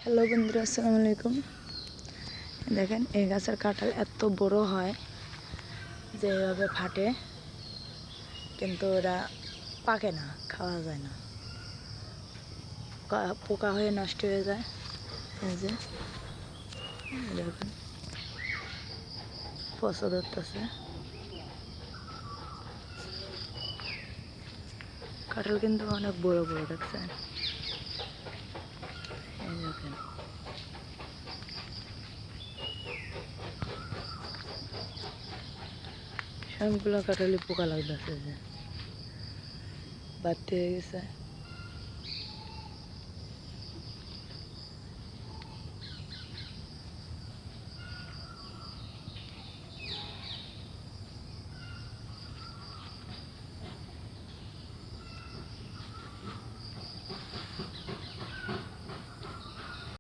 Hello বন্ধুরা, আসসালামু আলাইকুম। দেখেন এই গাছের কাঁঠাল এত বড় হয় যে এভাবে ফাটে, কিন্তু ওরা পাকে না, খাওয়া যায় না, পোকা হয়ে নষ্ট হয়ে যায়। এই যে দেখেন পচা ধরতেছে। কাঁঠাল কিন্তু অনেক বড় বড়, দেখছেন? এই দেখেন সবগুলো কাঁঠালি পোকা লাগতেছে, যে বাড়তে হয়ে গেছে।